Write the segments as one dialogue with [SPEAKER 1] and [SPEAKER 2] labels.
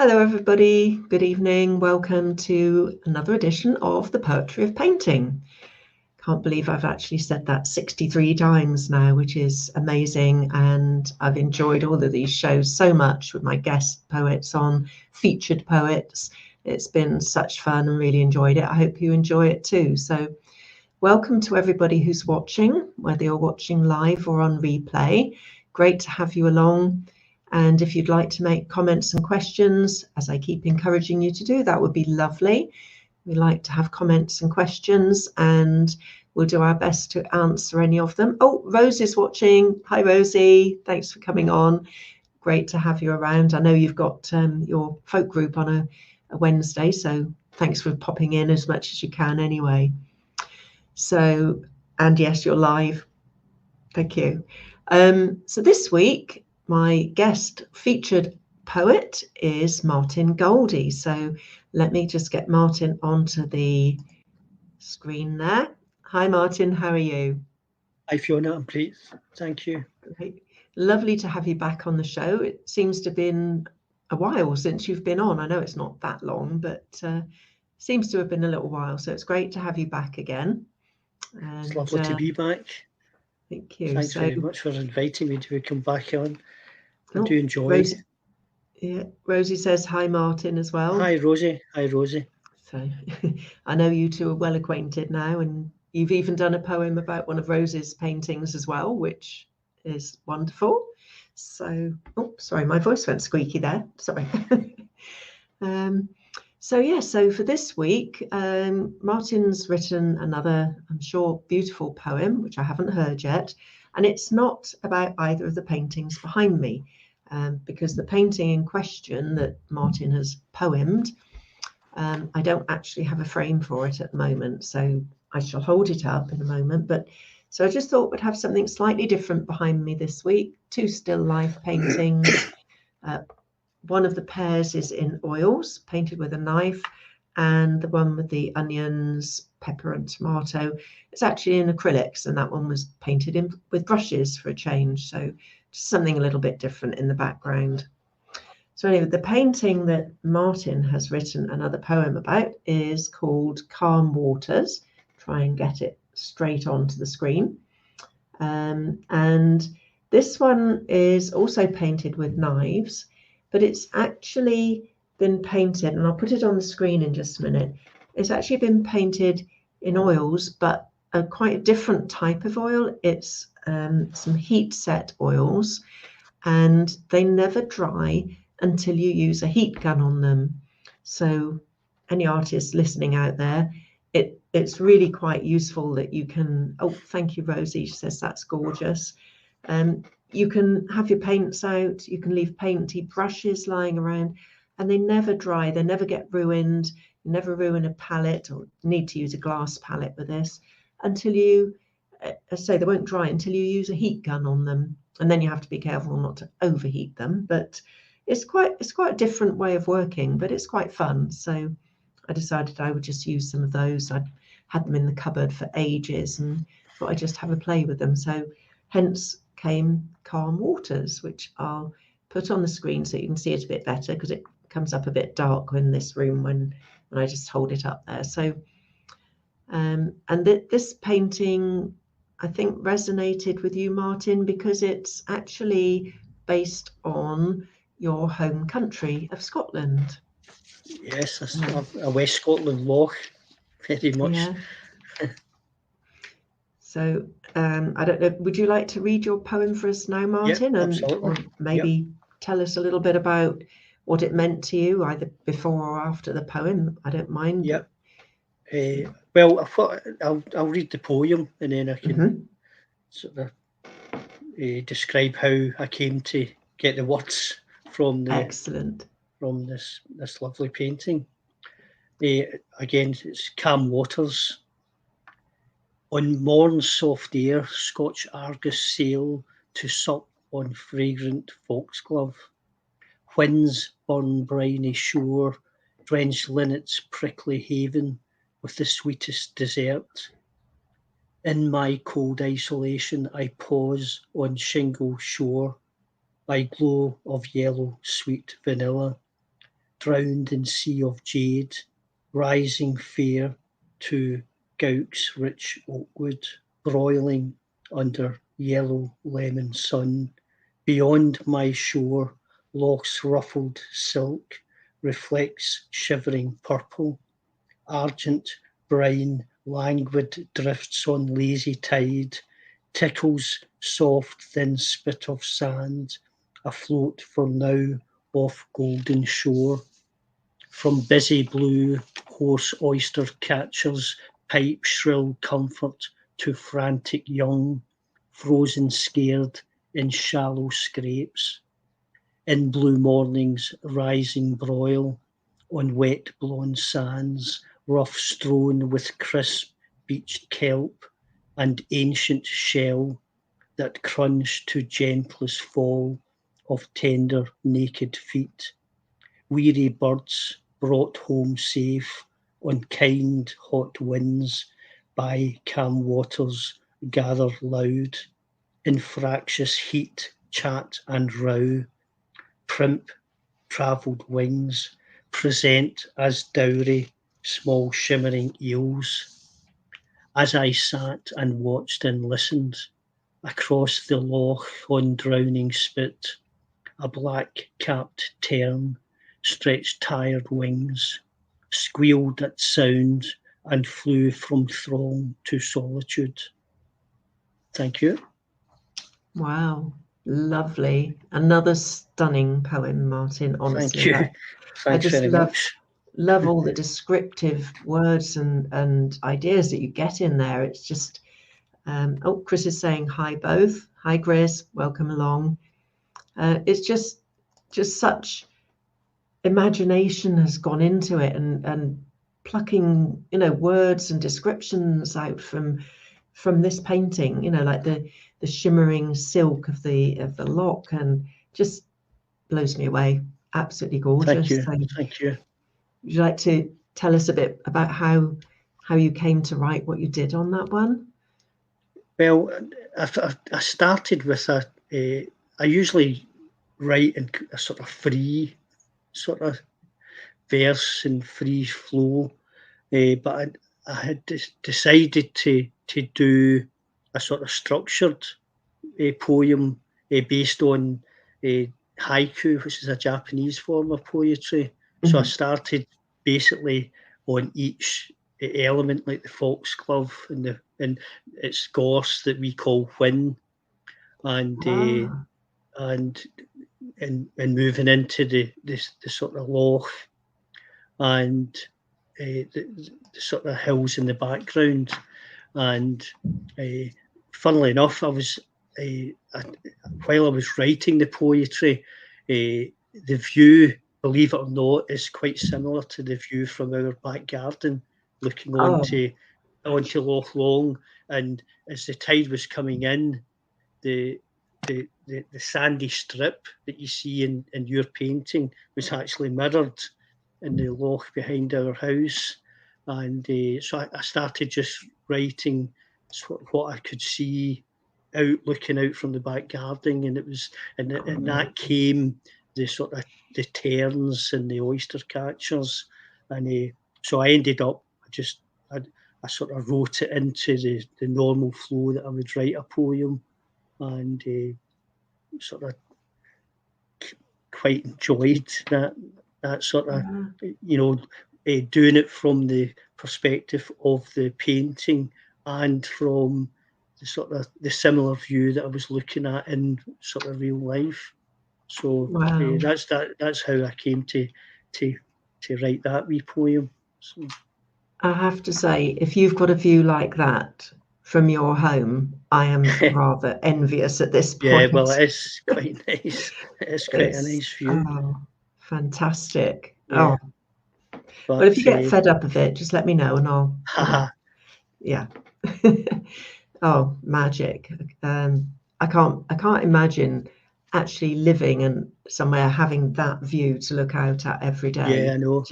[SPEAKER 1] Hello everybody, good evening. Welcome to another edition of the Poetry of Painting. Can't believe I've actually said that 63 times now, which is amazing. And I've enjoyed all of these shows so much with my guest poets on, featured poets. It's been such fun and really enjoyed it. I hope you enjoy it too. So welcome to everybody who's watching, whether you're watching live or on replay. Great to have you along. And if you'd like to make comments and questions, as I keep encouraging you to do, that would be lovely. We like to have comments and questions, and we'll do our best to answer any of them. Oh, Rose is watching. Hi, Rosie. Thanks for coming on. Great to have you around. I know you've got your folk group on a Wednesday, so thanks for popping in as much as you can anyway. So, and yes, you're live. Thank you. So this week, my guest featured poet is Martin Goldie. So let me just get Martin onto the screen there. Hi, Martin. How are you?
[SPEAKER 2] Hi, Fiona. I'm great. Thank you.
[SPEAKER 1] Great. Lovely to have you back on the show. It seems to have been a while since you've been on. I know it's not that long, but seems to have been a little while. So it's great to have you back again. And,
[SPEAKER 2] it's lovely to be back.
[SPEAKER 1] Thank you.
[SPEAKER 2] Thanks very much for inviting me to come back on. I do enjoy
[SPEAKER 1] Rosie, it. Yeah, Rosie says hi, Martin, as well.
[SPEAKER 2] Hi, Rosie. Hi, Rosie.
[SPEAKER 1] So I know you two are well acquainted now, and you've even done a poem about one of Rosie's paintings as well, which is wonderful. So, oh, sorry, my voice went squeaky there. Sorry. So for this week, Martin's written another, I'm sure, beautiful poem, which I haven't heard yet. And it's not about either of the paintings behind me, because the painting in question that Martin has poemed, I don't actually have a frame for it at the moment. So I shall hold it up in a moment. But so I just thought we'd have something slightly different behind me this week. Two still life paintings. One of the pairs is in oils, painted with a knife, and the one with the onions, pepper and tomato is actually in acrylics, and that one was painted in with brushes for a change. So just something a little bit different in the background. So anyway, the painting that Martin has written another poem about is called Calm Waters. Try and get it straight onto the screen. And this one is also painted with knives, but it's actually been painted, and I'll put it on the screen in just a minute. It's actually been painted in oils, but quite a different type of oil. It's some heat set oils, and they never dry until you use a heat gun on them. So any artists listening out there, it's really quite useful that you can, oh, thank you, Rosie, she says that's gorgeous. You can have your paints out, you can leave painty brushes lying around, and they never dry, they never get ruined, you never ruin a palette or need to use a glass palette with this until you, I say they won't dry until you use a heat gun on them. And then you have to be careful not to overheat them, but it's quite a different way of working, but it's quite fun. So I decided I would just use some of those. I'd had them in the cupboard for ages and thought I'd just have a play with them. So hence came Calm Waters, which I'll put on the screen so you can see it a bit better, because it comes up a bit dark in this room when I just hold it up there. So and this painting, I think, resonated with you, Martin, because it's actually based on your home country of Scotland.
[SPEAKER 2] Yes, a West Scotland loch, very much.
[SPEAKER 1] Yeah. So I don't know, would you like to read your poem for us now, Martin?
[SPEAKER 2] Yep, absolutely.
[SPEAKER 1] Or maybe tell us a little bit about what it meant to you, either before or after the poem. I don't mind.
[SPEAKER 2] Yep. Well, I thought I'll read the poem and then I can sort of describe how I came to get the words from
[SPEAKER 1] Excellent.
[SPEAKER 2] From this lovely painting. Again, it's Calm Waters. On morn's soft air, Scotch Argus sail to sup on fragrant foxglove. Winds burn briny shore, drench linnet's prickly haven with the sweetest dessert. In my cold isolation, I pause on shingle shore, by glow of yellow sweet vanilla. drowned in sea of jade, rising fair to Gowk's rich oakwood, broiling under yellow lemon sun. Beyond my shore, loch's ruffled silk reflects shivering purple. Argent brine languid drifts on lazy tide, tickles soft thin spit of sand, afloat for now off golden shore. From busy blue hoarse oyster catchers pipe shrill comfort to frantic young, frozen scared in shallow scrapes. In blue mornings rising broil on wet blonde sands, rough strewn with crisp beached kelp and ancient shell that crunch to gentlest fall of tender naked feet. Weary birds brought home safe on kind hot winds by calm waters gather loud, in fractious heat chat and row, primp travelled wings present as dowry small shimmering eels. As I sat and watched and listened, across the loch on drowning spit, a black-capped tern stretched tired wings, squealed at sound, and flew from throng to solitude. Thank you.
[SPEAKER 1] Wow, lovely. Another stunning poem, Martin, honestly.
[SPEAKER 2] Thank you. Thanks
[SPEAKER 1] I just
[SPEAKER 2] very much.
[SPEAKER 1] love all the descriptive words and ideas that you get in there. It's just, oh, Chris is saying hi both. Hi, Chris, welcome along. It's just such imagination has gone into it, and plucking, you know, words and descriptions out from this painting, you know, like the shimmering silk of the loch, and just blows me away. Absolutely gorgeous.
[SPEAKER 2] Thank you.
[SPEAKER 1] So,
[SPEAKER 2] Thank you.
[SPEAKER 1] would you like to tell us a bit about how you came to write what you did on that one?
[SPEAKER 2] Well, I started with I usually write in a sort of free sort of verse and free flow, but I had decided to do a sort of structured poem based on haiku, which is a Japanese form of poetry. So I started basically on each element, like the foxglove and its gorse that we call whin, and moving into the sort of loch and the sort of hills in the background. And funnily enough, I was while I was writing the poetry, the view, believe it or not, is quite similar to the view from our back garden, looking onto Loch Long. And as the tide was coming in, the sandy strip that you see in your painting was actually mirrored in the loch behind our house. And so I started just writing what I could see looking out from the back garden, and it was and that came the sort of the terns and the oyster catchers, and so I ended up I sort of wrote it into the normal flow that I would write a poem, and sort of quite enjoyed that sort of doing it from the perspective of the painting and from the sort of the similar view that I was looking at in sort of real life. So that's how I came to write that wee poem. So.
[SPEAKER 1] I have to say, if you've got a view like that from your home, I am rather envious at this point.
[SPEAKER 2] Yeah, well, it is quite nice. It's quite a nice view.
[SPEAKER 1] Oh, fantastic.
[SPEAKER 2] Yeah.
[SPEAKER 1] Oh, but if you get fed up of it, just let me know and I'll. Yeah. Oh, magic. I can't imagine actually living in somewhere having that view to look out at every day.
[SPEAKER 2] Yeah, I know.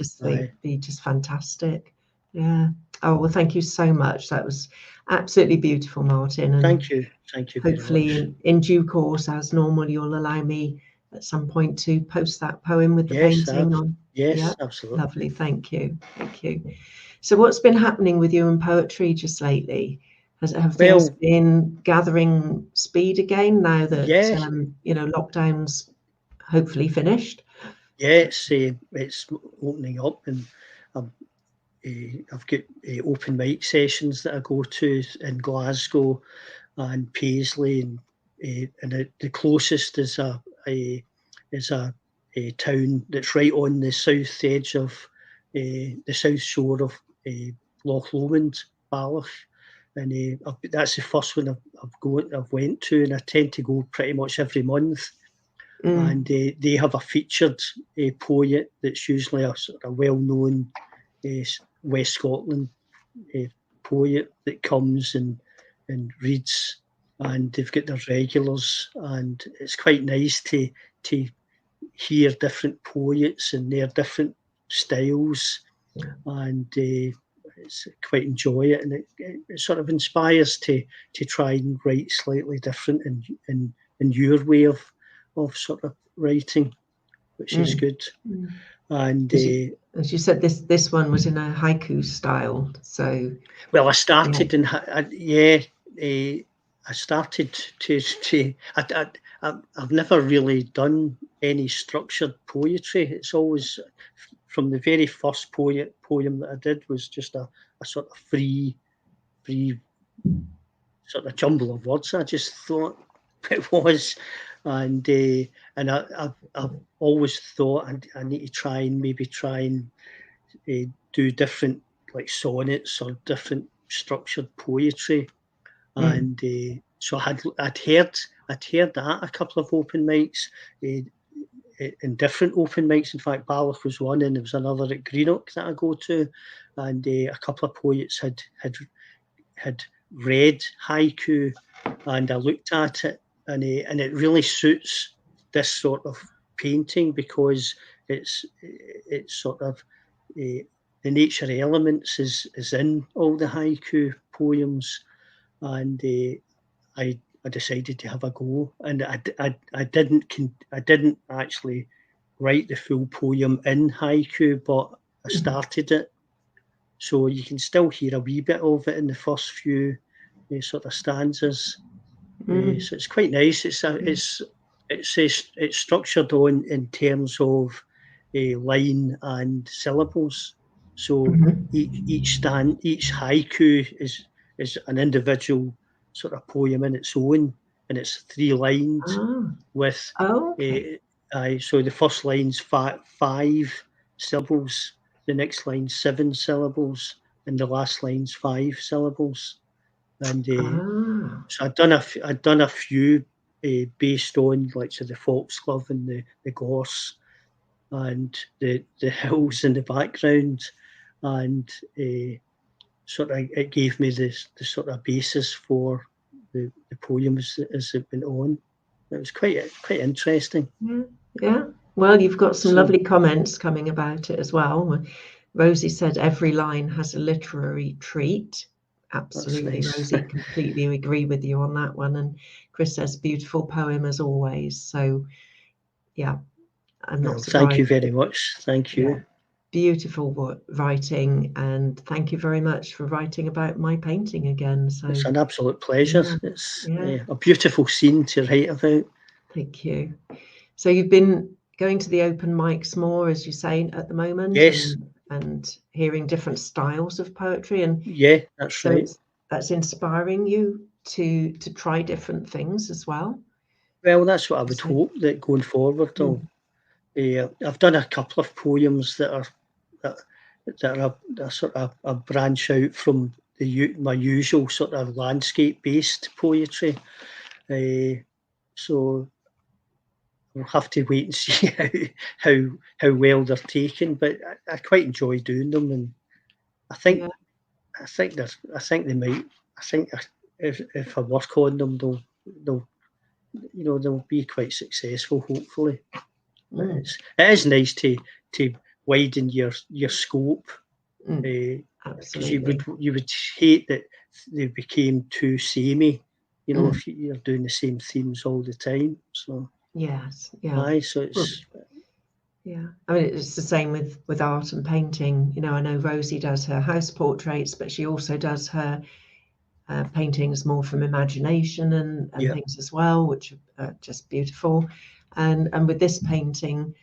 [SPEAKER 1] Be just fantastic. Yeah. Oh, well, thank you so much. That was absolutely beautiful, Martin. And
[SPEAKER 2] thank you.
[SPEAKER 1] Hopefully
[SPEAKER 2] very much.
[SPEAKER 1] In due course, as normal, you'll allow me at some point to post that poem with the painting on
[SPEAKER 2] Yes,
[SPEAKER 1] Yeah,
[SPEAKER 2] absolutely.
[SPEAKER 1] lovely. Thank you. Thank you. So what's been happening with you in poetry just lately? Have things
[SPEAKER 2] Well,
[SPEAKER 1] been gathering speed again now that
[SPEAKER 2] yeah,
[SPEAKER 1] lockdown's hopefully finished?
[SPEAKER 2] yeah, it's opening up, and I'm, I've got open mic sessions that I go to in Glasgow and Paisley, and the closest is is a town that's right on the south edge of the south shore of Loch Lomond, Balloch, and that's the first one I've went to, and I tend to go pretty much every month.
[SPEAKER 1] Mm,
[SPEAKER 2] And they have a featured poet that's usually a sort of well-known West Scotland poet that comes and reads, and they've got their regulars, and it's quite nice to hear different poets and their different styles, and it's quite enjoy it, and it sort of inspires to try and write slightly different in your way of sort of writing, which is
[SPEAKER 1] mm,
[SPEAKER 2] good.
[SPEAKER 1] mm.
[SPEAKER 2] And
[SPEAKER 1] As you said, this one was in a haiku style. So
[SPEAKER 2] well, I
[SPEAKER 1] yeah.
[SPEAKER 2] started I started I've never really done any structured poetry. It's always from the very first poem that I did was just a sort of free sort of jumble of words. I just thought it was, and I've always thought I need to try and do different like sonnets or different structured poetry,
[SPEAKER 1] Mm,
[SPEAKER 2] and so I'd heard that a couple of open mics, uh, in different open mics. In fact, Balloch was one, and there was another at Greenock that I go to, and a couple of poets had read haiku, and I looked at it, and it really suits this sort of painting because it's sort of the nature elements is in all the haiku poems, and I decided to have a go, and I didn't actually write the full poem in haiku, but I
[SPEAKER 1] mm,
[SPEAKER 2] started it, so you can still hear a wee bit of it in the first few sort of stanzas.
[SPEAKER 1] mm,
[SPEAKER 2] So it's quite nice.
[SPEAKER 1] mm,
[SPEAKER 2] It's structured on in terms of line and syllables. So
[SPEAKER 1] mhm.
[SPEAKER 2] each haiku is an individual sort of poem in its own, and it's three lines
[SPEAKER 1] Ah,
[SPEAKER 2] with
[SPEAKER 1] oh, okay.
[SPEAKER 2] so the first line's five syllables, the next line's seven syllables, and the last line's five syllables. And
[SPEAKER 1] Ah,
[SPEAKER 2] so I'd done a few based on like so the foxglove and the gorse and the hills in the background, and sort of it gave me the sort of basis for the poems as it went on. It was quite interesting.
[SPEAKER 1] yeah, yeah. Well, you've got some
[SPEAKER 2] So
[SPEAKER 1] lovely comments coming about it as well. Rosie said every line has a literary treat.
[SPEAKER 2] that's
[SPEAKER 1] Absolutely,
[SPEAKER 2] nice.
[SPEAKER 1] Rosie, completely agree with you on that one. And Chris says beautiful poem as always. So yeah, I'm not
[SPEAKER 2] Well, thank you
[SPEAKER 1] surprised.
[SPEAKER 2] very much. Thank
[SPEAKER 1] Yeah,
[SPEAKER 2] you.
[SPEAKER 1] beautiful writing, and thank you very much for writing about my painting again.
[SPEAKER 2] It's
[SPEAKER 1] So
[SPEAKER 2] an absolute pleasure.
[SPEAKER 1] yeah,
[SPEAKER 2] It's
[SPEAKER 1] yeah,
[SPEAKER 2] a beautiful scene to write about.
[SPEAKER 1] thank you. So you've been going to the open mics more, as you say, at the moment,
[SPEAKER 2] Yes,
[SPEAKER 1] and hearing different styles of poetry, and
[SPEAKER 2] yeah, that's
[SPEAKER 1] so
[SPEAKER 2] right.
[SPEAKER 1] that's inspiring you to try different things as well.
[SPEAKER 2] Well, that's what I would
[SPEAKER 1] So,
[SPEAKER 2] hope that going forward.
[SPEAKER 1] mm,
[SPEAKER 2] I've done a couple of poems that, that are a sort of a branch out from my usual sort of landscape based poetry. Uh, so we'll have to wait and see how well they're taken. But I quite enjoy doing them, and I think
[SPEAKER 1] yeah,
[SPEAKER 2] I think they might. I think if I work on them, they'll they'll be quite successful, hopefully. But
[SPEAKER 1] mm,
[SPEAKER 2] it is nice to widen your scope,
[SPEAKER 1] mm,
[SPEAKER 2] because
[SPEAKER 1] absolutely.
[SPEAKER 2] you would hate that they became too samey.
[SPEAKER 1] Mm,
[SPEAKER 2] If you're doing the same themes all the time. So
[SPEAKER 1] yes, yeah.
[SPEAKER 2] aye, so
[SPEAKER 1] Well,
[SPEAKER 2] it's
[SPEAKER 1] Yeah, I mean, it's the same with art and painting. You know, I know Rosie does her house portraits, but she also does her paintings more from imagination and
[SPEAKER 2] Yeah,
[SPEAKER 1] things as well, which are just beautiful. And with this painting,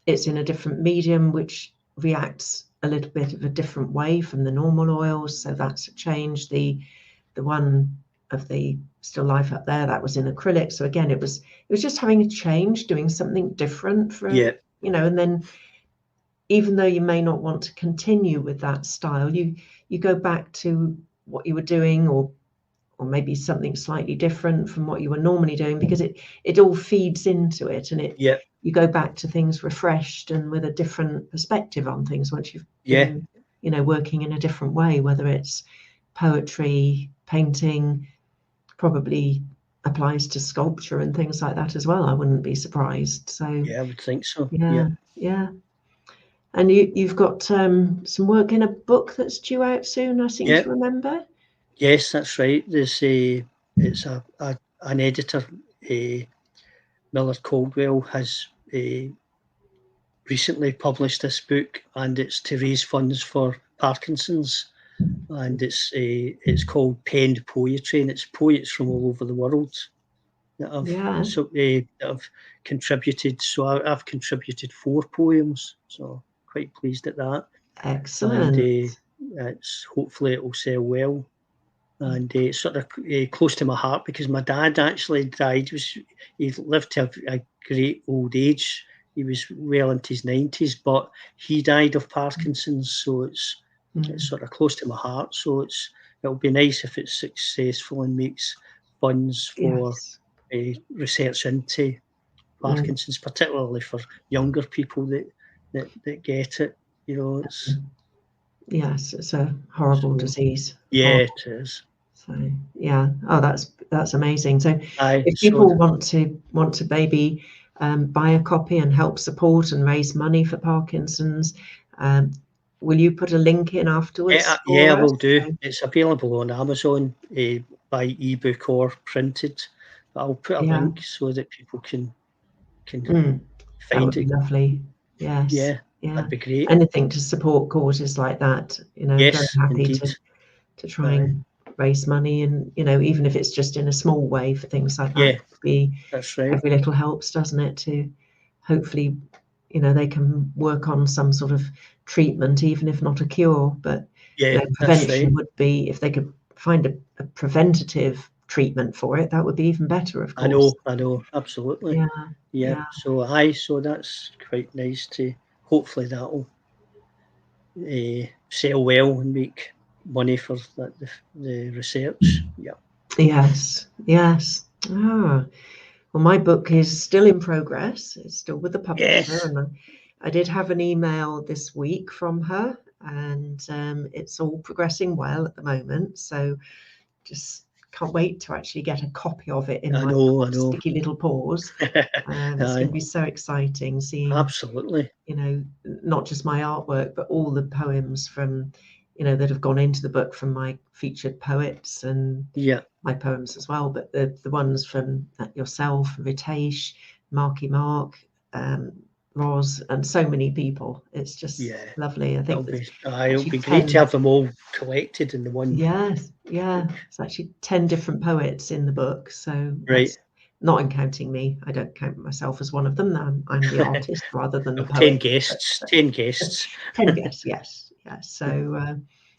[SPEAKER 1] it's in a different medium, which reacts a little bit of a different way from the normal oils. So that's a change. The one of the still life up there, that was in acrylic. So again, it was just having a change, doing something different
[SPEAKER 2] yeah,
[SPEAKER 1] for, you know, and then even though you may not want to continue with that style, you go back to what you were doing, or maybe something slightly different from what you were normally doing, because it all feeds into it, and
[SPEAKER 2] yeah,
[SPEAKER 1] you go back to things refreshed and with a different perspective on things once you've
[SPEAKER 2] yeah.
[SPEAKER 1] been, you know, working in a different way, whether it's poetry, painting, probably applies to sculpture and things like that as well. I wouldn't be surprised. So
[SPEAKER 2] Yeah, I would think so. Yeah.
[SPEAKER 1] yeah, yeah. And you've got some work in a book that's due out soon, I seem
[SPEAKER 2] Yeah.
[SPEAKER 1] to remember.
[SPEAKER 2] Yes, that's right. There's it's an editor, Millard Caldwell, has recently published this book, and it's to raise funds for Parkinson's, and it's called Penned Poetry, and it's poets from all over the world that
[SPEAKER 1] Yeah,
[SPEAKER 2] have contributed. So I've contributed 4 poems, so quite pleased at that, and
[SPEAKER 1] excellent.
[SPEAKER 2] it's hopefully it will sell well. And it's sort of close to my heart because my dad actually died. He lived to a great old age. He was well into his 90s, but he died of Parkinson's, so it's sort of close to my heart. So it'll be nice if it's successful and makes funds for
[SPEAKER 1] Yes.
[SPEAKER 2] research into
[SPEAKER 1] Mm.
[SPEAKER 2] Parkinson's, particularly for younger people that get it. You know, it's
[SPEAKER 1] Yes, it's a horrible
[SPEAKER 2] so
[SPEAKER 1] disease.
[SPEAKER 2] yeah,
[SPEAKER 1] Horrible.
[SPEAKER 2] it is.
[SPEAKER 1] So yeah, oh, that's amazing. So
[SPEAKER 2] Aye,
[SPEAKER 1] if
[SPEAKER 2] so
[SPEAKER 1] people want to maybe buy a copy and help support and raise money for Parkinson's, um, will you put a link in afterwards
[SPEAKER 2] Yeah, I
[SPEAKER 1] for us?
[SPEAKER 2] will do.
[SPEAKER 1] So,
[SPEAKER 2] It's available on Amazon by ebook or printed. But I'll put a
[SPEAKER 1] yeah,
[SPEAKER 2] link so that people can
[SPEAKER 1] mm, that
[SPEAKER 2] find
[SPEAKER 1] would be
[SPEAKER 2] it.
[SPEAKER 1] lovely. Yes,
[SPEAKER 2] Yeah,
[SPEAKER 1] yeah.
[SPEAKER 2] that'd be great.
[SPEAKER 1] Anything to support causes like that, you know, very
[SPEAKER 2] Yes,
[SPEAKER 1] happy
[SPEAKER 2] indeed.
[SPEAKER 1] to try
[SPEAKER 2] Aye.
[SPEAKER 1] and raise money, and you know, even if it's just in a small way for things like that,
[SPEAKER 2] Yeah,
[SPEAKER 1] would be
[SPEAKER 2] that's right.
[SPEAKER 1] every little helps, doesn't it? To hopefully, you know, they can work on some sort of treatment, even if not a cure. But you
[SPEAKER 2] Yeah,
[SPEAKER 1] know,
[SPEAKER 2] that's
[SPEAKER 1] prevention
[SPEAKER 2] right.
[SPEAKER 1] would be, if they could find a preventative treatment for it, that would be even better, of
[SPEAKER 2] I
[SPEAKER 1] course.
[SPEAKER 2] know, absolutely.
[SPEAKER 1] Yeah,
[SPEAKER 2] Yeah.
[SPEAKER 1] yeah,
[SPEAKER 2] So that's quite nice to hopefully that'll sell well and make money for the research. Yeah.
[SPEAKER 1] yes, yes. Ah. Well, my book is still in progress. It's still with the publisher,
[SPEAKER 2] Yes.
[SPEAKER 1] and I did have an email this week from her, and it's all progressing well at the moment. So just can't wait to actually get a copy of it in
[SPEAKER 2] I
[SPEAKER 1] my
[SPEAKER 2] know, I know.
[SPEAKER 1] sticky little paws. It's going
[SPEAKER 2] Aye,
[SPEAKER 1] to be so exciting seeing,
[SPEAKER 2] absolutely.
[SPEAKER 1] you know, not just my artwork, but all the poems from, you know, that have gone into the book from my featured poets, and
[SPEAKER 2] Yeah,
[SPEAKER 1] my poems as well, but the ones from yourself, Ritesh, Marky Mark, um, Roz, and so many people. It's just
[SPEAKER 2] yeah.
[SPEAKER 1] lovely. I think there's
[SPEAKER 2] It'll
[SPEAKER 1] actually
[SPEAKER 2] be great to
[SPEAKER 1] 10.
[SPEAKER 2] have them all collected in the one.
[SPEAKER 1] Yes, yeah. It's actually 10 different poets in the book. So
[SPEAKER 2] Right.
[SPEAKER 1] that's not counting me. I don't count myself as one of them. I'm the artist rather than the
[SPEAKER 2] Oh, 10
[SPEAKER 1] poet. But
[SPEAKER 2] guests. 10 guests.
[SPEAKER 1] 10 guests, yes. Yeah. So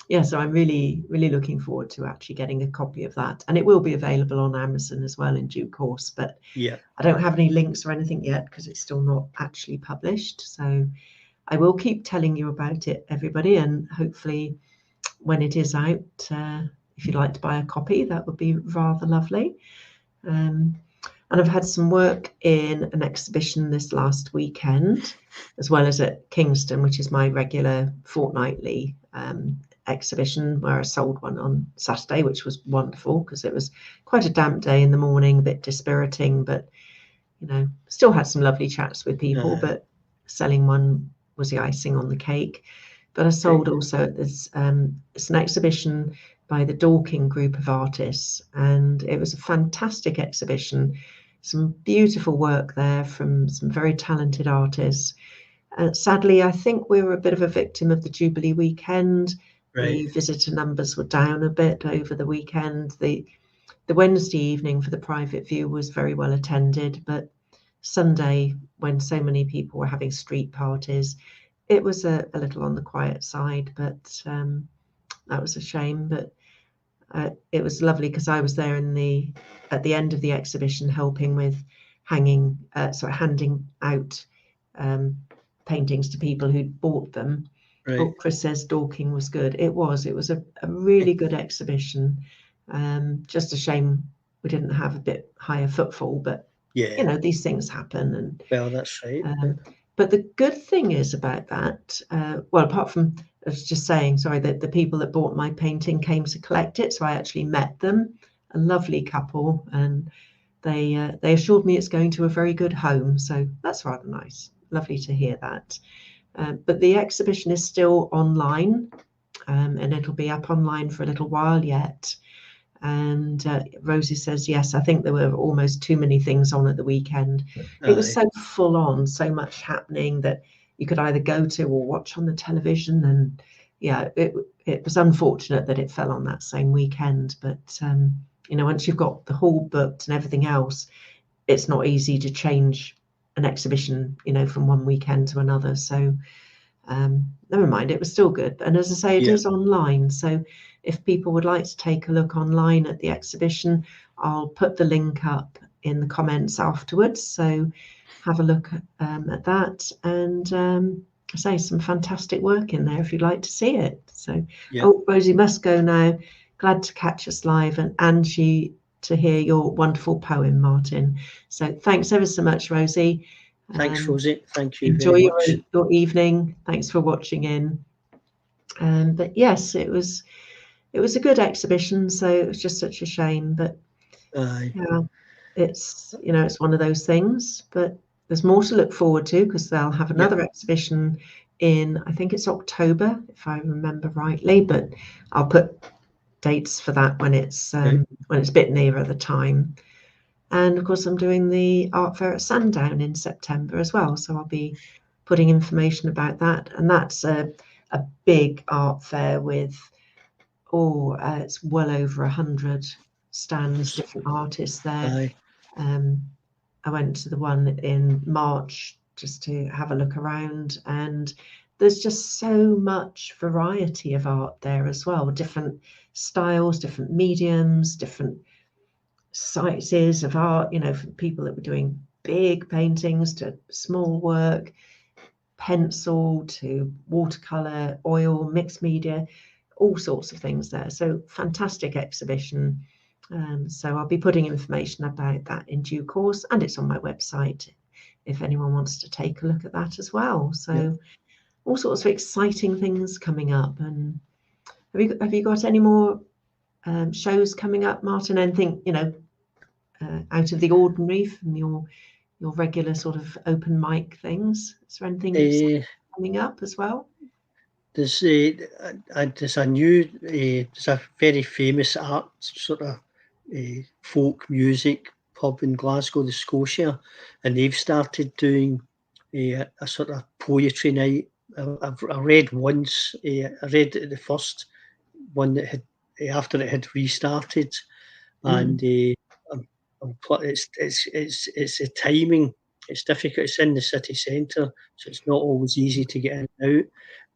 [SPEAKER 1] yeah, so I'm really, really looking forward to actually getting a copy of that. And it will be available on Amazon as well in due course. But
[SPEAKER 2] Yeah,
[SPEAKER 1] I don't have any links or anything yet because it's still not actually published. So I will keep telling you about it, everybody, and hopefully when it is out, if you'd like to buy a copy, that would be rather lovely. Um, and I've had some work in an exhibition this last weekend, as well as at Kingston, which is my regular fortnightly exhibition, where I sold one on Saturday, which was wonderful because it was quite a damp day in the morning, a bit dispiriting, but you know, still had some lovely chats with people,
[SPEAKER 2] uh,
[SPEAKER 1] but selling one was the icing on the cake. But I
[SPEAKER 2] right.
[SPEAKER 1] sold also at this, it's an exhibition by the Dorking group of artists, and it was a fantastic exhibition. Some beautiful work there from some very talented artists, Sadly, I think we were a bit of a victim of the Jubilee weekend.
[SPEAKER 2] Right.
[SPEAKER 1] The visitor numbers were down a bit over the weekend. The Wednesday evening for the private view was very well attended, but Sunday, when so many people were having street parties, it was a little on the quiet side, but that was a shame. But it was lovely because I was there at the end of the exhibition helping with handing out paintings to people who'd bought them.
[SPEAKER 2] Right.
[SPEAKER 1] Oh, Chris says Dorking was good. It was a really good exhibition. Just a shame we didn't have a bit higher footfall, but
[SPEAKER 2] Yeah.
[SPEAKER 1] These things happen. And
[SPEAKER 2] Well, that's right.
[SPEAKER 1] but the good thing is about that, well, apart from, I was just saying, sorry, that the people that bought my painting came to collect it, so I actually met them, a lovely couple, and they assured me it's going to a very good home, so that's rather nice. Lovely to hear that. But the exhibition is still online, and it'll be up online for a little while yet. And Rosie says, yes, I think there were almost too many things on at the weekend. It was so full on, so much happening that you could either go to or watch on the television. And yeah, it was unfortunate that it fell on that same weekend. But, once you've got the hall booked and everything else, it's not easy to change an exhibition, from one weekend to another. So never mind, it was still good. And as I say, it is online. So if people would like to take a look online at the exhibition, I'll put the link up in the comments afterwards. So have a look at that. And I say some fantastic work in there if you'd like to see it. So, oh, Rosie must go now. Glad to catch us live, and Angie, to hear your wonderful poem, Martin. So thanks ever so much, Rosie.
[SPEAKER 2] Thanks, Rosie. Thank you
[SPEAKER 1] Enjoy
[SPEAKER 2] very much.
[SPEAKER 1] your evening. Thanks for watching in. But yes, it was a good exhibition. So it was just such a shame. But yeah, it's it's one of those things. But there's more to look forward to because they'll have another exhibition in, I think it's October, if I remember rightly. But I'll put dates for that when it's a bit nearer the time. And of course, I'm doing the art fair at Sandown in September as well. So I'll be putting information about that. And that's a big art fair with, it's well over 100 stands, different artists there. I went to the one in March just to have a look around, and there's just so much variety of art there as well. Different styles, different mediums, different sizes of art, from people that were doing big paintings to small work, pencil to watercolor, oil, mixed media, all sorts of things there. So fantastic exhibition. So I'll be putting information about that in due course, and it's on my website if anyone wants to take a look at that as well. So all sorts of exciting things coming up. And have you got any more shows coming up, Martin? Anything out of the ordinary from your regular sort of open mic things? Is there anything coming up as well?
[SPEAKER 2] There's a very famous art sort of folk music pub in Glasgow, the Scotia, and they've started doing a sort of poetry night. I read once. I read the first one that had after it had restarted, and it's the timing. It's difficult. It's in the city centre, so it's not always easy to get in and out.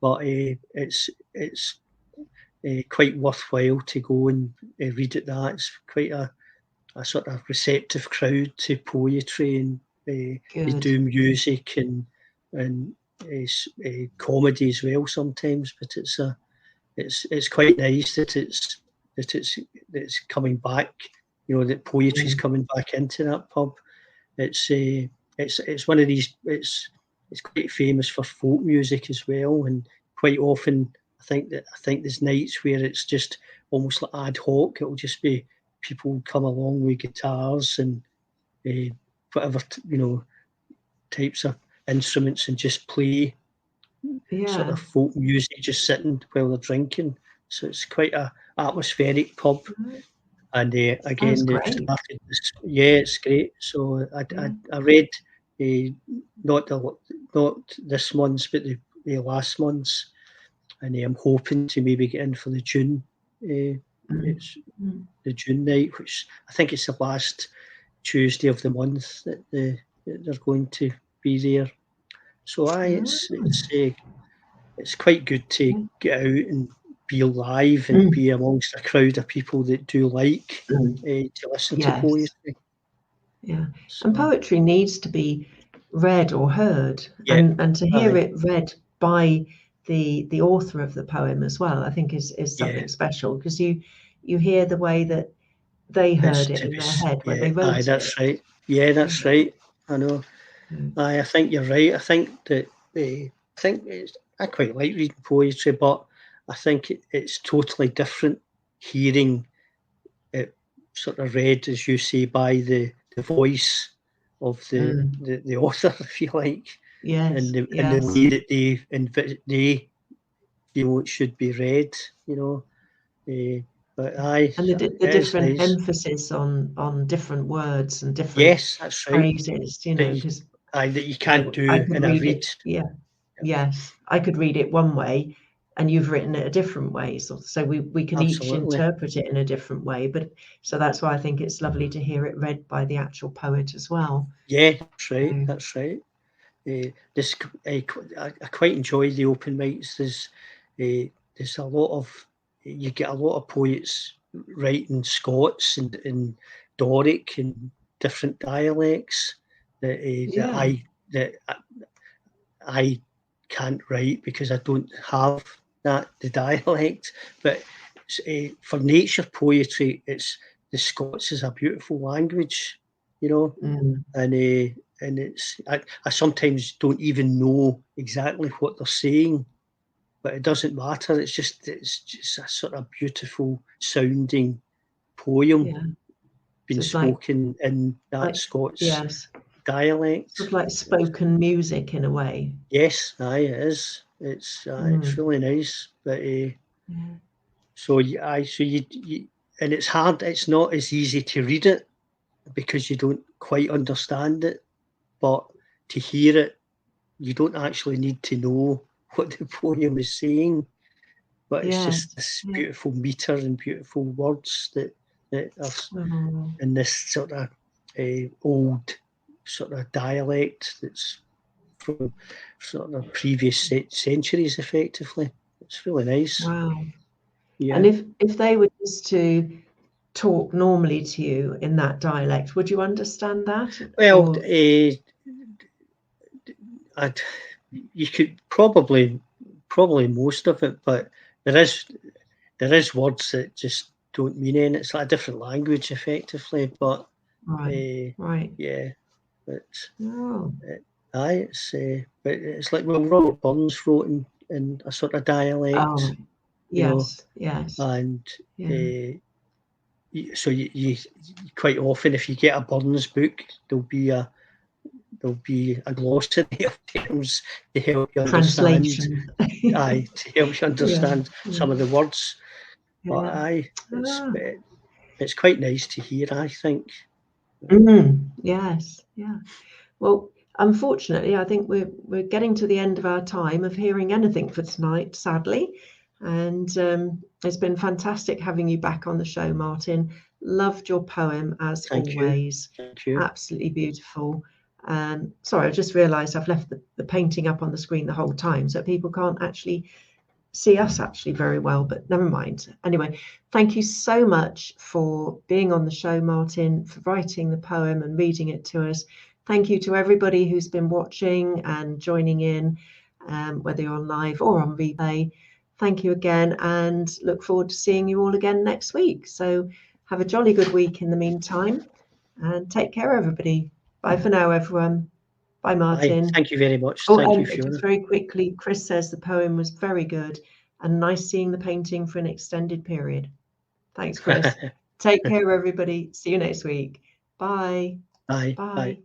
[SPEAKER 2] But it's quite worthwhile to go and read at that. It's quite a sort of receptive crowd to poetry, and they do music and comedy as well sometimes. But it's quite nice that it's coming back. That poetry's coming back into that pub. It's one of these. It's quite famous for folk music as well, and quite often I think there's nights where it's just almost like ad hoc. It'll just be people come along with guitars and whatever types of instruments and just play sort of folk music, just sitting while they're drinking. So it's quite a atmospheric pub. And again, they've started this. Yeah, it's great. So I read not this month's, but the last month's, and I'm hoping to maybe get in for the June. It's the June night, which I think it's the last Tuesday of the month that they're going to be there. So it's quite good to get out and be alive and be amongst a crowd of people that do like to listen to poetry.
[SPEAKER 1] Yeah, so, and poetry needs to be read or heard, and to hear it read by the author of the poem as well, I think is something special, because you hear the way that they heard it in their head when they wrote it.
[SPEAKER 2] That's right. Yeah, that's right. I know. I think you're right. I think that I quite like reading poetry, but I think it's totally different hearing it sort of read, as you say, by the voice of the author, if you like, and the way that they feel it should be read, but
[SPEAKER 1] and the different emphasis on different words and different phrases, because
[SPEAKER 2] that you can't do in a read.
[SPEAKER 1] Yes, I could read it one way, and you've written it a different way, so we can each interpret it in a different way. But so that's why I think it's lovely to hear it read by the actual poet as well.
[SPEAKER 2] Yeah, that's right. That's right. I quite enjoy the open mics. There's a lot of you get a lot of poets writing Scots and Doric and different dialects that I can't write because I don't have the dialect. But for nature poetry, the Scots is a beautiful language, and it's I sometimes don't even know exactly what they're saying, but it doesn't matter. It's just a sort of beautiful sounding poem being spoken in that Scots dialect.
[SPEAKER 1] Sort of like spoken music in a way.
[SPEAKER 2] Yes, it is. It's really nice, but so you and it's hard. It's not as easy to read it because you don't quite understand it, but to hear it, you don't actually need to know what the poem is saying, but it's just this beautiful meter and beautiful words that are in this sort of old sort of dialect that's from sort of previous centuries, effectively. It's really nice.
[SPEAKER 1] Wow. Yeah. And if they were just to talk normally to you in that dialect, would you understand that?
[SPEAKER 2] Well, you could probably most of it, but there is words that just don't mean anything. It's like a different language, effectively. But
[SPEAKER 1] right,
[SPEAKER 2] yeah, but but it's like Robert Burns wrote in a sort of dialect.
[SPEAKER 1] Yes,
[SPEAKER 2] and so you quite often, if you get a Burns book, there'll be a glossary of terms to help you understand.
[SPEAKER 1] Translation.
[SPEAKER 2] To help you understand some of the words. But it's quite nice to hear, I think.
[SPEAKER 1] Yes, yeah. Well, unfortunately, I think we're getting to the end of our time of hearing anything for tonight, sadly. And it's been fantastic having you back on the show, Martin. Loved your poem as always.
[SPEAKER 2] Thank you.
[SPEAKER 1] Absolutely beautiful. Sorry, I just realised I've left the painting up on the screen the whole time, so people can't actually see us very well, but never mind. Anyway, thank you so much for being on the show, Martin, for writing the poem and reading it to us. Thank you to everybody who's been watching and joining in, whether you're on live or on replay. Thank you again, and look forward to seeing you all again next week. So have a jolly good week in the meantime, and take care, everybody. Bye for now, everyone. Bye, Martin.
[SPEAKER 2] Thank you very much. Thank you, Fiona.
[SPEAKER 1] Just very quickly, Chris says the poem was very good and nice seeing the painting for an extended period. Thanks, Chris. Take care, everybody. See you next week. Bye.
[SPEAKER 2] Bye. Bye.